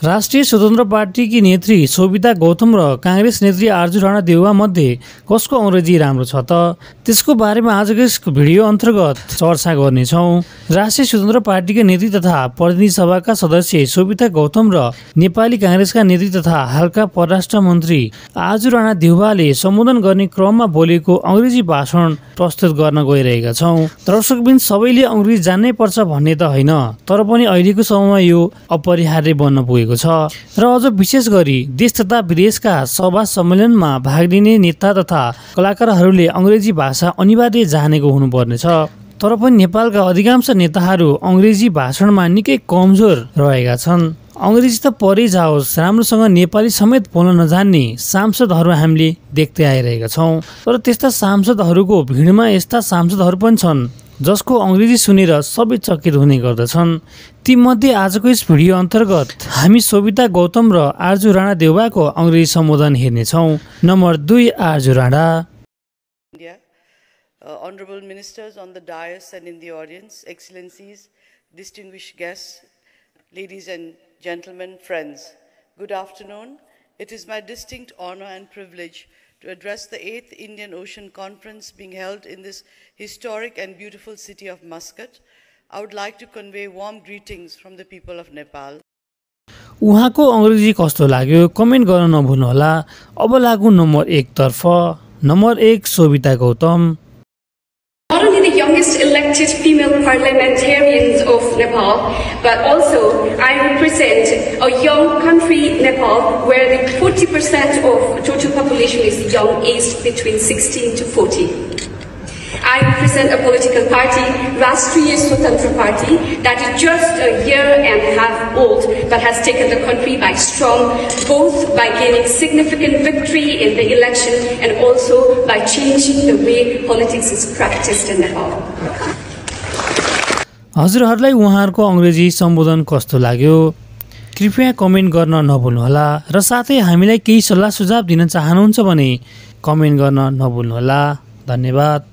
राष्ट्रिय स्वतन्त्र पार्टीकी नेत्री सोभिता गौतम र कांग्रेस नेत्री आरजू राणा देउवा मध्ये कसको अङ्ग्रेजी राम्रो छ त? त्यसको बारेमा आजको यस भिडियो अन्तर्गत चर्चा गर्नेछौँ। राष्ट्रिय स्वतन्त्र पार्टीका नेत्री तथा प्रतिनिधि सभाका सदस्य सोभिता गौतम र नेपाली कांग्रेसका नेत्री तथा हालका परराष्ट्र मन्त्री आरजू राणा देउवाले सम्बोधन गर्ने क्रममा बोलेको अङ्ग्रेजी भाषण प्रस्तुत गर्न गइरहेका छौँ। दर्शकबिन सबैले अङ्ग्रेजी जान्नै पर्छ भन्ने त होइन, तर पनि अहिलेको समयमा यो अपरिहार्य बन्न पुगेको छ र अझ विशेष गरी देश तथा विदेशका सभा सम्मेलनमा भाग लिने नेता तथा कलाकारहरूले अङ्ग्रेजी भाषा अनिवार्य जानेको हुनुपर्नेछ। तर पनि नेपालका अधिकांश नेताहरू अङ्ग्रेजी भाषणमा निकै कमजोर रहेका छन्। अङ्ग्रेजी त परै जाओस्, राम्रोसँग नेपाली समेत बोल्न नजान्ने सांसदहरू हामीले देख्दै आइरहेका छौँ। तर त्यस्ता सांसदहरूको भिडमा यस्ता सांसदहरू पनि छन् जसको अङ्ग्रेजी सुनेर सबै चकित हुने गर्दछन्। तीमध्ये आजको यस भिडियो अन्तर्गत हामी सोभिता गौतम र आरजू राणा देउवाको अङ्ग्रेजी सम्बोधन हेर्नेछौँ। Number 2, Aarzoo Rana. Honorable ministers on the dais and in the audience, excellencies, distinguished guests, ladies and gentlemen, friends, good afternoon. It is my distinct honor and privilege to address the 8th Indian Ocean Conference being held in this historic and beautiful city of Muscat. I would like to convey warm greetings from the people of Nepal. उहाँको अङ्ग्रेजी कस्तो लाग्यो comment गर्न नभुल्नुहोला। अब लागु number 1 तर्फ। Number 1, Sobhita Gautam. Not only the youngest elected female parliamentarians of Nepal, but also I represent a young country, Nepal, where the 40% of total population is young, aged between 16 to 40. I represent a political party, Rashtriya Swatantra Party, that is just a year and a half old, but has taken the country by storm, both by gaining significant victory in the election and also by changing the way politics is practiced in Nepal. हजुरहरूलाई उहाँहरूको अङ्ग्रेजी सम्बोधन कस्तो लाग्यो कृपया comment गर्न नभुल्नुहोला र साथै हामीलाई केही सल्लाह सुझाव दिन चाहनुहुन्छ भने कमेन्ट गर्न नभुल्नुहोला। धन्यवाद।